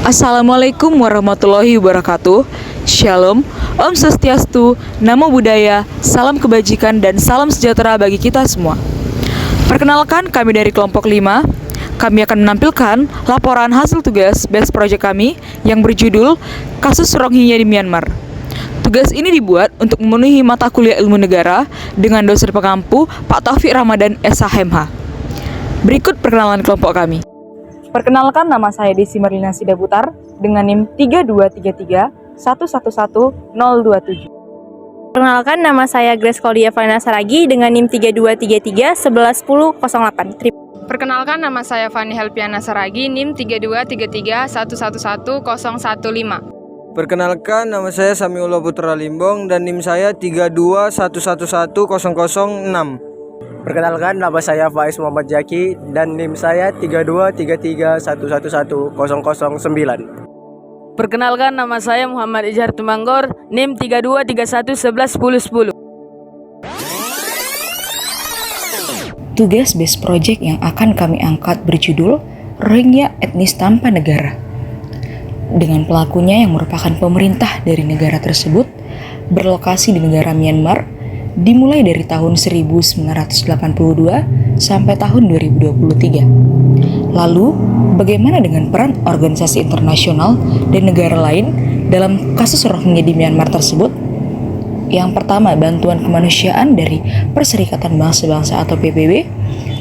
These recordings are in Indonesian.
Assalamualaikum warahmatullahi wabarakatuh. Shalom, Om Swastiastu, Namo Buddhaya, salam kebajikan dan salam sejahtera bagi kita semua. Perkenalkan, kami dari kelompok 5. Kami akan menampilkan laporan hasil tugas best project kami yang berjudul Kasus Rohingya di Myanmar. Tugas ini dibuat untuk memenuhi mata kuliah ilmu negara dengan dosen pengampu Pak Taufik Ramadan SHMH. Berikut perkenalan kelompok kami. Perkenalkan, nama saya Desi Marlina Sidaputar dengan NIM 3233111027. Perkenalkan, nama saya Grace Claudia Valina Saragi dengan NIM 3233111008. Perkenalkan, nama saya Fani Helpiana Saragi, NIM 3233111015. Perkenalkan, nama saya Samiullah Putra Limbong dan NIM saya 32111006. Perkenalkan, nama saya Faiz Muhammad Jaki dan NIM saya 3233111009. Perkenalkan, nama saya Muhammad Izhar Tumanggor, NIM 3231111010. Tugas best project yang akan kami angkat berjudul Rohingya Etnis Tanpa Negara. Dengan pelakunya yang merupakan pemerintah dari negara tersebut, berlokasi di negara Myanmar, dimulai dari tahun 1982 sampai tahun 2023. Lalu, bagaimana dengan peran organisasi internasional dan negara lain dalam kasus Rohingya di Myanmar tersebut? Yang pertama, bantuan kemanusiaan dari Perserikatan Bangsa-Bangsa atau PBB,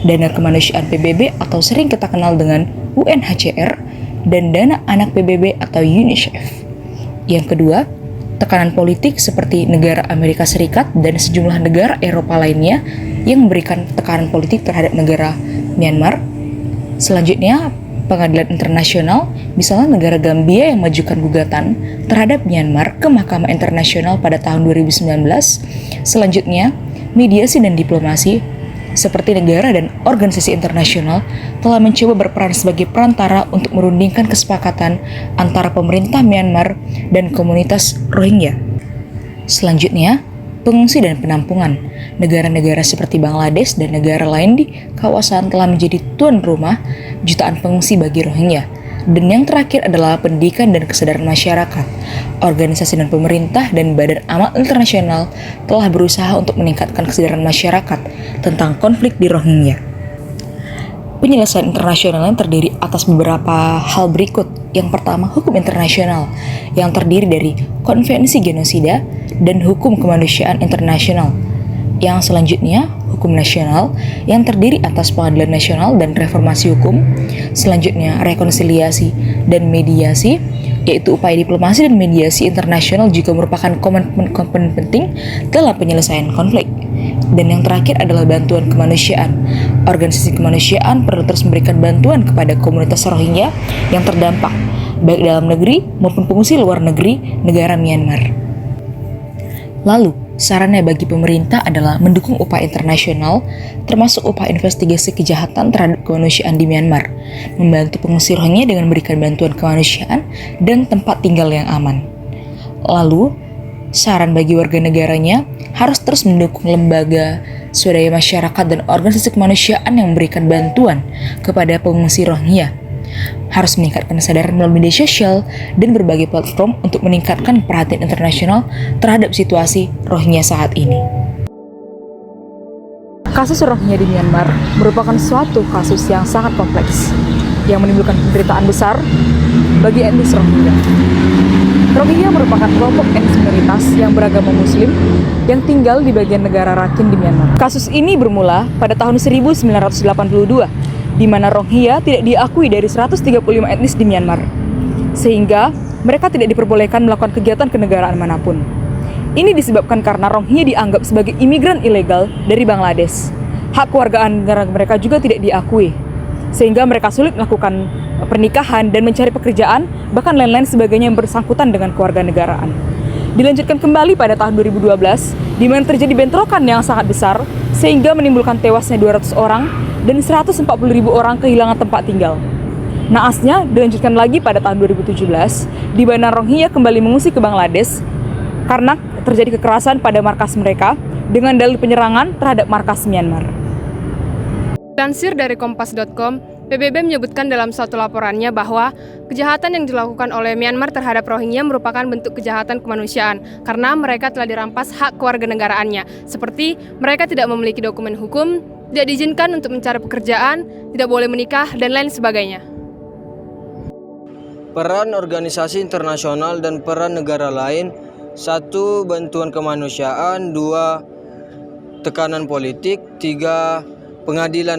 dana kemanusiaan PBB atau sering kita kenal dengan UNHCR, dan dana anak PBB atau UNICEF. Yang kedua, tekanan politik seperti negara Amerika Serikat dan sejumlah negara Eropa lainnya yang memberikan tekanan politik terhadap negara Myanmar. Selanjutnya, pengadilan internasional, misalnya negara Gambia yang mengajukan gugatan terhadap Myanmar ke Mahkamah Internasional pada tahun 2019. Selanjutnya, mediasi dan diplomasi seperti negara dan organisasi internasional telah mencoba berperan sebagai perantara untuk merundingkan kesepakatan antara pemerintah Myanmar dan komunitas Rohingya. Selanjutnya, pengungsi dan penampungan. Negara-negara seperti Bangladesh dan negara lain di kawasan telah menjadi tuan rumah jutaan pengungsi bagi Rohingya. Dan yang terakhir adalah pendidikan dan kesadaran masyarakat. Organisasi dan pemerintah dan badan amal internasional telah berusaha untuk meningkatkan kesadaran masyarakat tentang konflik di Rohingya. Penyelesaian internasional yang terdiri atas beberapa hal berikut. Yang pertama, hukum internasional yang terdiri dari konvensi genosida dan hukum kemanusiaan internasional. Yang selanjutnya, hukum nasional yang terdiri atas pengadilan nasional dan reformasi hukum. Selanjutnya, rekonsiliasi dan mediasi, yaitu upaya diplomasi dan mediasi internasional juga merupakan komponen penting dalam penyelesaian konflik. Dan yang terakhir adalah bantuan kemanusiaan. Organisasi kemanusiaan perlu terus memberikan bantuan kepada komunitas Rohingya yang terdampak, baik dalam negeri maupun pengungsi luar negeri negara Myanmar. Lalu, sarannya bagi pemerintah adalah mendukung upaya internasional, termasuk upaya investigasi kejahatan terhadap kemanusiaan di Myanmar, membantu pengungsi Rohingya dengan memberikan bantuan kemanusiaan dan tempat tinggal yang aman. Lalu, saran bagi warga negaranya harus terus mendukung lembaga, swadaya masyarakat dan organisasi kemanusiaan yang memberikan bantuan kepada pengungsi Rohingya. Harus meningkatkan kesadaran melalui media sosial dan berbagai platform untuk meningkatkan perhatian internasional terhadap situasi Rohingya saat ini. Kasus Rohingya di Myanmar merupakan suatu kasus yang sangat kompleks yang menimbulkan penderitaan besar bagi etnis Rohingya. Rohingya merupakan kelompok etnis minoritas yang beragama Muslim yang tinggal di bagian negara Rakhine di Myanmar. Kasus ini bermula pada tahun 1982, di mana Rohingya tidak diakui dari 135 etnis di Myanmar, sehingga mereka tidak diperbolehkan melakukan kegiatan kenegaraan manapun. Ini disebabkan karena Rohingya dianggap sebagai imigran ilegal dari Bangladesh. Hak kewargaan negara mereka juga tidak diakui, sehingga mereka sulit melakukan pernikahan dan mencari pekerjaan, bahkan lain-lain sebagainya yang bersangkutan dengan kewarganegaraan. Dilanjutkan kembali pada tahun 2012, di mana terjadi bentrokan yang sangat besar, sehingga menimbulkan tewasnya 200 orang dan 140.000 orang kehilangan tempat tinggal. Naasnya, dilanjutkan lagi pada tahun 2017, di mana Rohingya kembali mengungsi ke Bangladesh karena terjadi kekerasan pada markas mereka dengan dalih penyerangan terhadap markas Myanmar. Lansir dari kompas.com, PBB menyebutkan dalam suatu laporannya bahwa kejahatan yang dilakukan oleh Myanmar terhadap Rohingya merupakan bentuk kejahatan kemanusiaan karena mereka telah dirampas hak kewarganegaraannya, seperti mereka tidak memiliki dokumen hukum, tidak diizinkan untuk mencari pekerjaan, tidak boleh menikah, dan lain sebagainya. Peran organisasi internasional dan peran negara lain: 1. Bantuan kemanusiaan. 2. Tekanan politik. 3. Pengadilan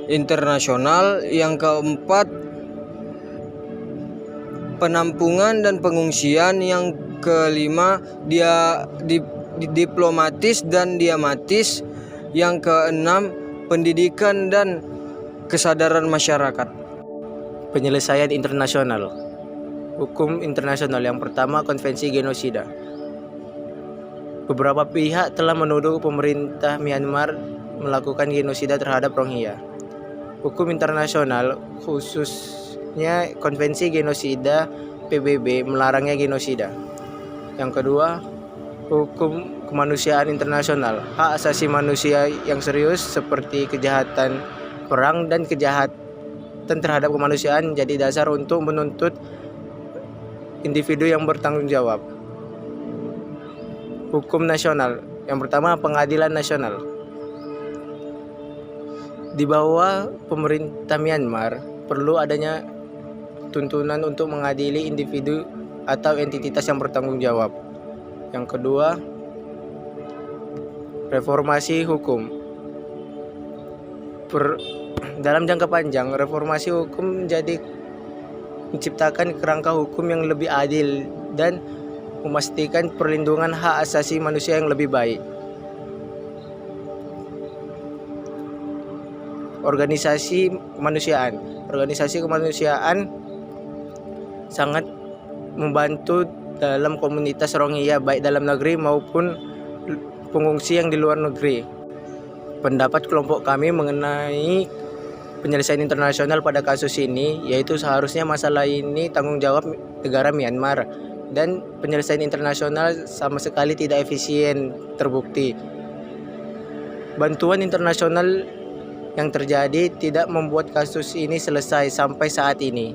internasional. Yang keempat, penampungan dan pengungsian. Yang kelima, diplomatis dan diamatis. Yang keenam, pendidikan dan kesadaran masyarakat. Penyelesaian internasional. Hukum internasional. Yang pertama, Konvensi Genosida. Beberapa pihak telah menuduh pemerintah Myanmar melakukan genosida terhadap Rohingya. Hukum internasional, khususnya Konvensi Genosida PBB, melarangnya genosida. Yang kedua, hukum kemanusiaan internasional. Hak asasi manusia yang serius seperti kejahatan perang dan kejahatan terhadap kemanusiaan jadi dasar untuk menuntut individu yang bertanggung jawab. Hukum nasional. Yang pertama, pengadilan nasional. Di bawah pemerintah Myanmar perlu adanya tuntunan untuk mengadili individu atau entitas yang bertanggung jawab. Yang kedua, reformasi hukum. Dalam jangka panjang, reformasi hukum menjadi menciptakan kerangka hukum yang lebih adil dan memastikan perlindungan hak asasi manusia yang lebih baik. Organisasi kemanusiaan. Organisasi kemanusiaan sangat membantu dalam komunitas Rohingya, baik dalam negeri maupun pengungsi yang di luar negeri. Pendapat kelompok kami mengenai penyelesaian internasional pada kasus ini, yaitu seharusnya masalah ini tanggung jawab negara Myanmar, dan penyelesaian internasional sama sekali tidak efisien terbukti. Bantuan internasional yang terjadi tidak membuat kasus ini selesai sampai saat ini.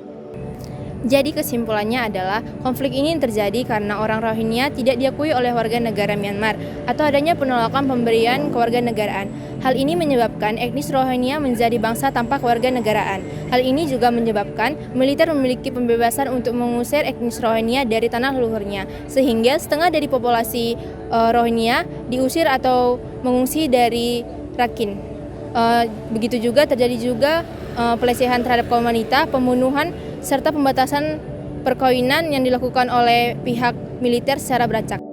Jadi kesimpulannya adalah konflik ini terjadi karena orang Rohingya tidak diakui oleh warga negara Myanmar atau adanya penolakan pemberian kewarganegaraan. Hal ini menyebabkan etnis Rohingya menjadi bangsa tanpa kewarganegaraan. Hal ini juga menyebabkan militer memiliki pembebasan untuk mengusir etnis Rohingya dari tanah leluhurnya, sehingga setengah dari populasi Rohingya diusir atau mengungsi dari Rakhine. Begitu juga terjadi juga pelecehan terhadap kaum wanita, pembunuhan, serta pembatasan perkawinan yang dilakukan oleh pihak militer secara beracak.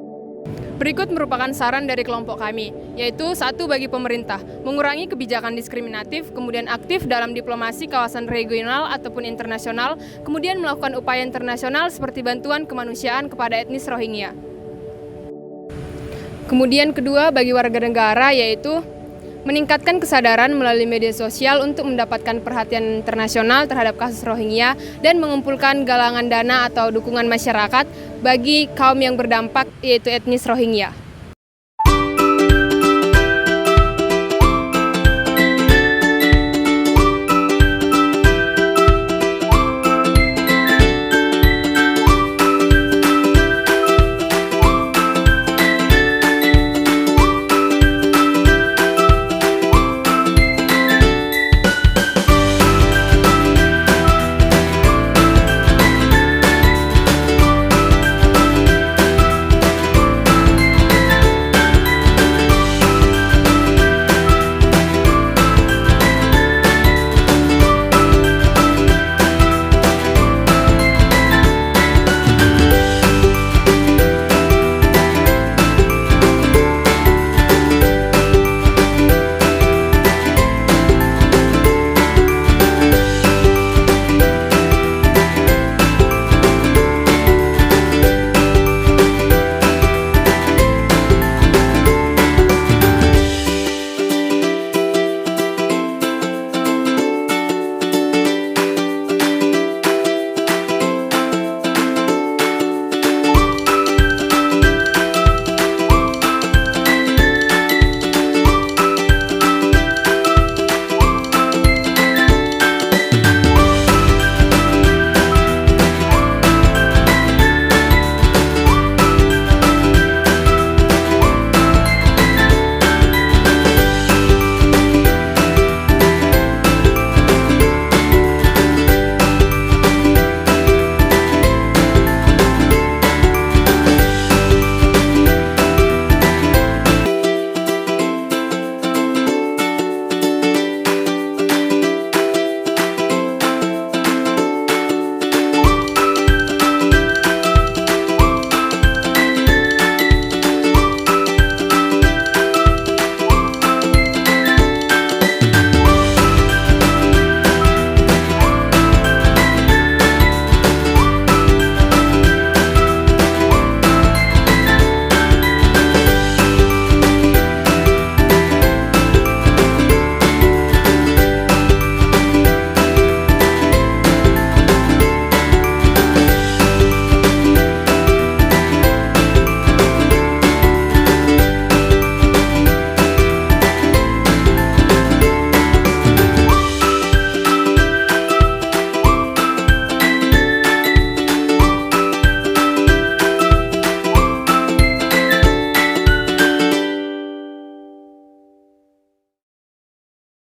Berikut merupakan saran dari kelompok kami, yaitu 1. Bagi pemerintah, mengurangi kebijakan diskriminatif, kemudian aktif dalam diplomasi kawasan regional ataupun internasional, kemudian melakukan upaya internasional seperti bantuan kemanusiaan kepada etnis Rohingya. Kemudian kedua, bagi warga negara, yaitu meningkatkan kesadaran melalui media sosial untuk mendapatkan perhatian internasional terhadap kasus Rohingya dan mengumpulkan galangan dana atau dukungan masyarakat bagi kaum yang berdampak, yaitu etnis Rohingya.